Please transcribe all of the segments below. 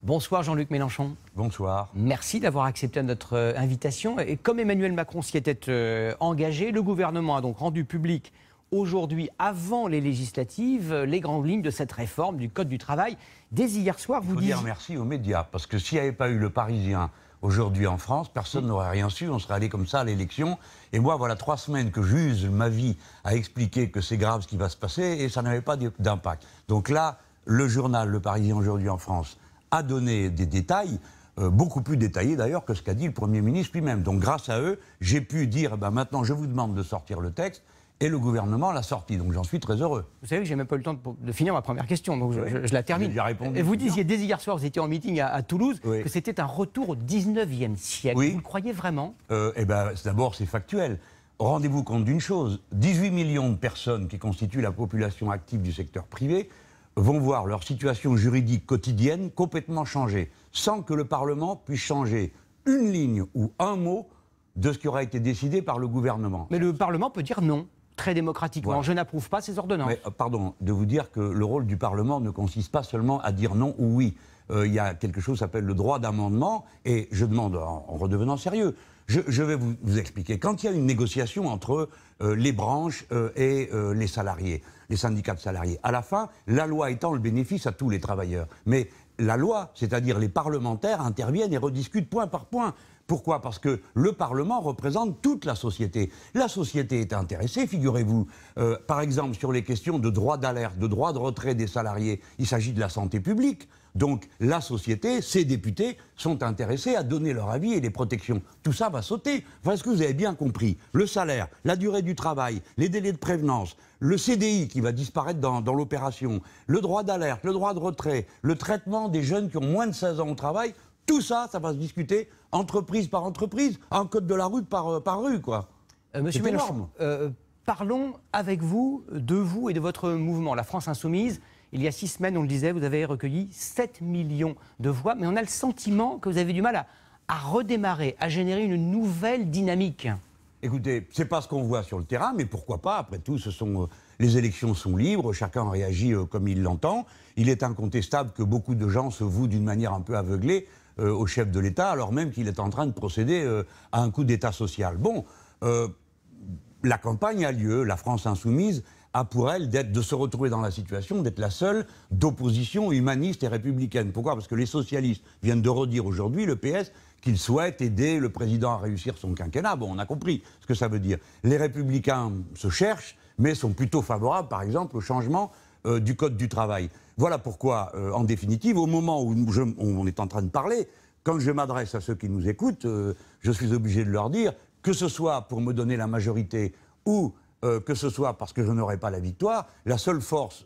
Bonsoir Jean-Luc Mélenchon. Bonsoir. Merci d'avoir accepté notre invitation. Et comme Emmanuel Macron s'y était engagé, le gouvernement a donc rendu public aujourd'hui, avant les législatives, les grandes lignes de cette réforme du Code du travail. Dès hier soir, vous disiez... Il faut dire merci aux médias, parce que s'il n'y avait pas eu le Parisien aujourd'hui en France, personne n'aurait rien su, on serait allé comme ça à l'élection. Et moi, voilà 3 semaines que j'use ma vie à expliquer que c'est grave ce qui va se passer, et ça n'avait pas d'impact. Donc là, le journal Le Parisien aujourd'hui en France a donné des détails, beaucoup plus détaillés d'ailleurs que ce qu'a dit le Premier ministre lui-même. Donc grâce à eux, j'ai pu dire, maintenant je vous demande de sortir le texte, et le gouvernement l'a sorti. Donc j'en suis très heureux. Vous savez que j'ai même pas eu le temps de finir ma première question, donc je la termine. J'ai répondu. Et vous disiez dès hier soir, vous étiez en meeting à Toulouse, oui, que c'était un retour au 19e siècle. Oui. Vous le croyez vraiment? D'abord, c'est factuel. Rendez-vous compte d'une chose, 18 millions de personnes qui constituent la population active du secteur privé vont voir leur situation juridique quotidienne complètement changer, sans que le Parlement puisse changer une ligne ou un mot de ce qui aura été décidé par le gouvernement. Mais le Parlement peut dire non, très démocratiquement. Voilà. Je n'approuve pas ces ordonnances. Mais, pardon, de vous dire que le rôle du Parlement ne consiste pas seulement à dire non ou oui. Il y a quelque chose qui s'appelle le droit d'amendement, et je demande, en redevenant sérieux, je vais vous expliquer. Quand il y a une négociation entre les branches et les salariés, les syndicats de salariés, à la fin, la loi étend le bénéfice à tous les travailleurs. Mais la loi, c'est-à-dire les parlementaires, interviennent et rediscutent point par point. Pourquoi? Parce que le Parlement représente toute la société. La société est intéressée, figurez-vous, par exemple, sur les questions de droit d'alerte, de droit de retrait des salariés. Il s'agit de la santé publique. Donc la société, ses députés, sont intéressés à donner leur avis et les protections. Tout ça va sauter. Voilà ce que vous avez bien compris. Le salaire, la durée du travail, les délais de prévenance, le CDI qui va disparaître dans l'opération, le droit d'alerte, le droit de retrait, le traitement des jeunes qui ont moins de 16 ans au travail, tout ça, ça va se discuter entreprise par entreprise, un code de la route par rue, quoi. Monsieur Mélenchon, parlons avec vous, de vous et de votre mouvement, la France Insoumise. Il y a 6 semaines, on le disait, vous avez recueilli 7 millions de voix, mais on a le sentiment que vous avez du mal à redémarrer, à générer une nouvelle dynamique. Écoutez, c'est pas ce qu'on voit sur le terrain, mais pourquoi pas? Après tout, les élections sont libres, chacun réagit comme il l'entend. Il est incontestable que beaucoup de gens se vouent d'une manière un peu aveuglée au chef de l'État, alors même qu'il est en train de procéder à un coup d'État social. Bon, la campagne a lieu, la France Insoumise a pour elle de se retrouver dans la situation d'être la seule d'opposition humaniste et républicaine. Pourquoi? Parce que les socialistes viennent de redire aujourd'hui, le PS, qu'ils souhaitent aider le président à réussir son quinquennat. Bon, on a compris ce que ça veut dire. Les républicains se cherchent, mais sont plutôt favorables, par exemple, au changement du Code du travail. Voilà pourquoi, en définitive, au moment où on est en train de parler, quand je m'adresse à ceux qui nous écoutent, je suis obligé de leur dire, que ce soit pour me donner la majorité ou que ce soit parce que je n'aurai pas la victoire, la seule force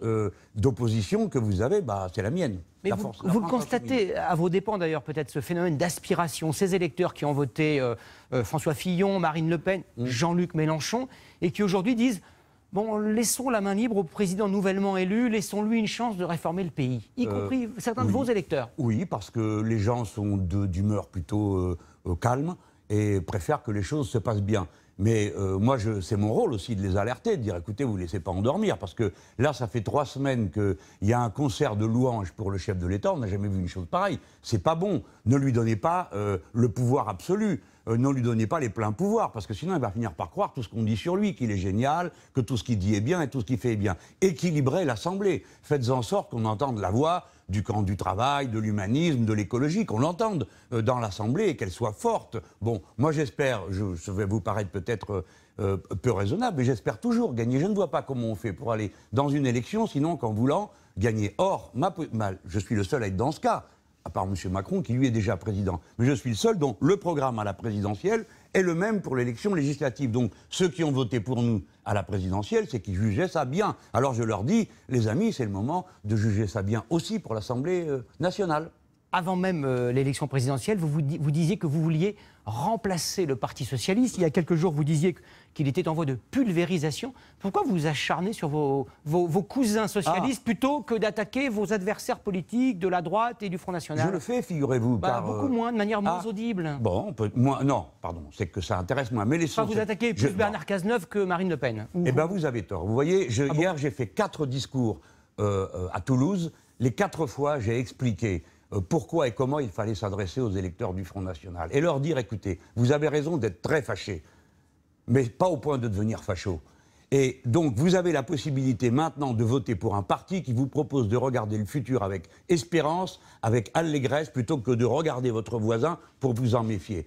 d'opposition que vous avez, c'est la mienne. Mais vous le constatez, à vos dépens d'ailleurs, peut-être ce phénomène d'aspiration, ces électeurs qui ont voté François Fillon, Marine Le Pen, Jean-Luc Mélenchon, et qui aujourd'hui disent « Bon, laissons la main libre au président nouvellement élu, laissons-lui une chance de réformer le pays », y compris certains de vos électeurs. Oui, parce que les gens sont d'humeur plutôt calme et préfèrent que les choses se passent bien. Mais moi, c'est mon rôle aussi de les alerter, de dire, écoutez, vous ne laissez pas endormir, parce que là, ça fait 3 semaines qu'il y a un concert de louanges pour le chef de l'État, on n'a jamais vu une chose pareille. C'est pas bon. Ne lui donnez pas le pouvoir absolu, ne lui donnez pas les pleins pouvoirs, parce que sinon, il va finir par croire tout ce qu'on dit sur lui, qu'il est génial, que tout ce qu'il dit est bien et tout ce qu'il fait est bien. Équilibrez l'Assemblée. Faites en sorte qu'on entende la voix du camp du travail, de l'humanisme, de l'écologie, qu'on l'entende dans l'Assemblée et qu'elle soit forte. Bon, moi j'espère, je vais vous paraître peut-être peu raisonnable, mais j'espère toujours gagner. Je ne vois pas comment on fait pour aller dans une élection, sinon qu'en voulant gagner. Or, je suis le seul à être dans ce cas, à part M. Macron, qui lui est déjà président. Mais je suis le seul dont le programme à la présidentielle est le même pour l'élection législative. Donc, ceux qui ont voté pour nous à la présidentielle, c'est qu'ils jugeaient ça bien. Alors je leur dis, les amis, c'est le moment de juger ça bien aussi pour l'Assemblée nationale. Avant même l'élection présidentielle, vous disiez que vous vouliez remplacer le Parti socialiste. Il y a quelques jours, vous disiez qu'il était en voie de pulvérisation. Pourquoi vous acharnez sur vos cousins socialistes plutôt que d'attaquer vos adversaires politiques de la droite et du Front National? Je le fais, figurez-vous. Beaucoup moins, de manière moins audible. Bon, non, pardon, c'est que ça intéresse moins. Mais vous attaquez plus Bernard Cazeneuve que Marine Le Pen. Eh bien, vous avez tort. Vous voyez, hier, j'ai fait 4 discours à Toulouse. Les 4 fois, j'ai expliqué pourquoi et comment il fallait s'adresser aux électeurs du Front National. Et leur dire, écoutez, vous avez raison d'être très fâchés, mais pas au point de devenir facho. Et donc, vous avez la possibilité maintenant de voter pour un parti qui vous propose de regarder le futur avec espérance, avec allégresse, plutôt que de regarder votre voisin pour vous en méfier.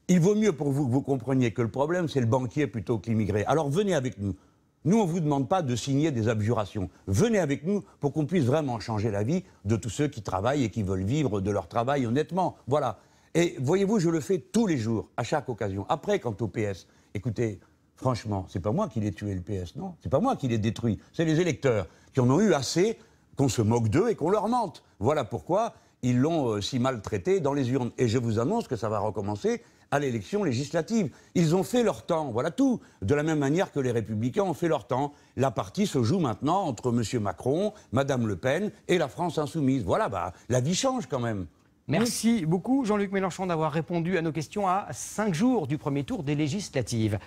Il vaut mieux pour vous que vous compreniez que le problème, c'est le banquier plutôt que l'immigré. Alors, venez avec nous. Nous, on ne vous demande pas de signer des abjurations. Venez avec nous pour qu'on puisse vraiment changer la vie de tous ceux qui travaillent et qui veulent vivre de leur travail honnêtement. Voilà. Et voyez-vous, je le fais tous les jours, à chaque occasion. Après, quant au PS, écoutez... Franchement, c'est pas moi qui l'ai tué le PS, non. C'est pas moi qui l'ai détruit. C'est les électeurs qui en ont eu assez, qu'on se moque d'eux et qu'on leur mente. Voilà pourquoi ils l'ont si maltraité dans les urnes. Et je vous annonce que ça va recommencer à l'élection législative. Ils ont fait leur temps, voilà tout. De la même manière que les Républicains ont fait leur temps. La partie se joue maintenant entre M. Macron, Mme Le Pen et la France insoumise. Voilà, la vie change quand même. Merci beaucoup Jean-Luc Mélenchon d'avoir répondu à nos questions à 5 jours du premier tour des législatives.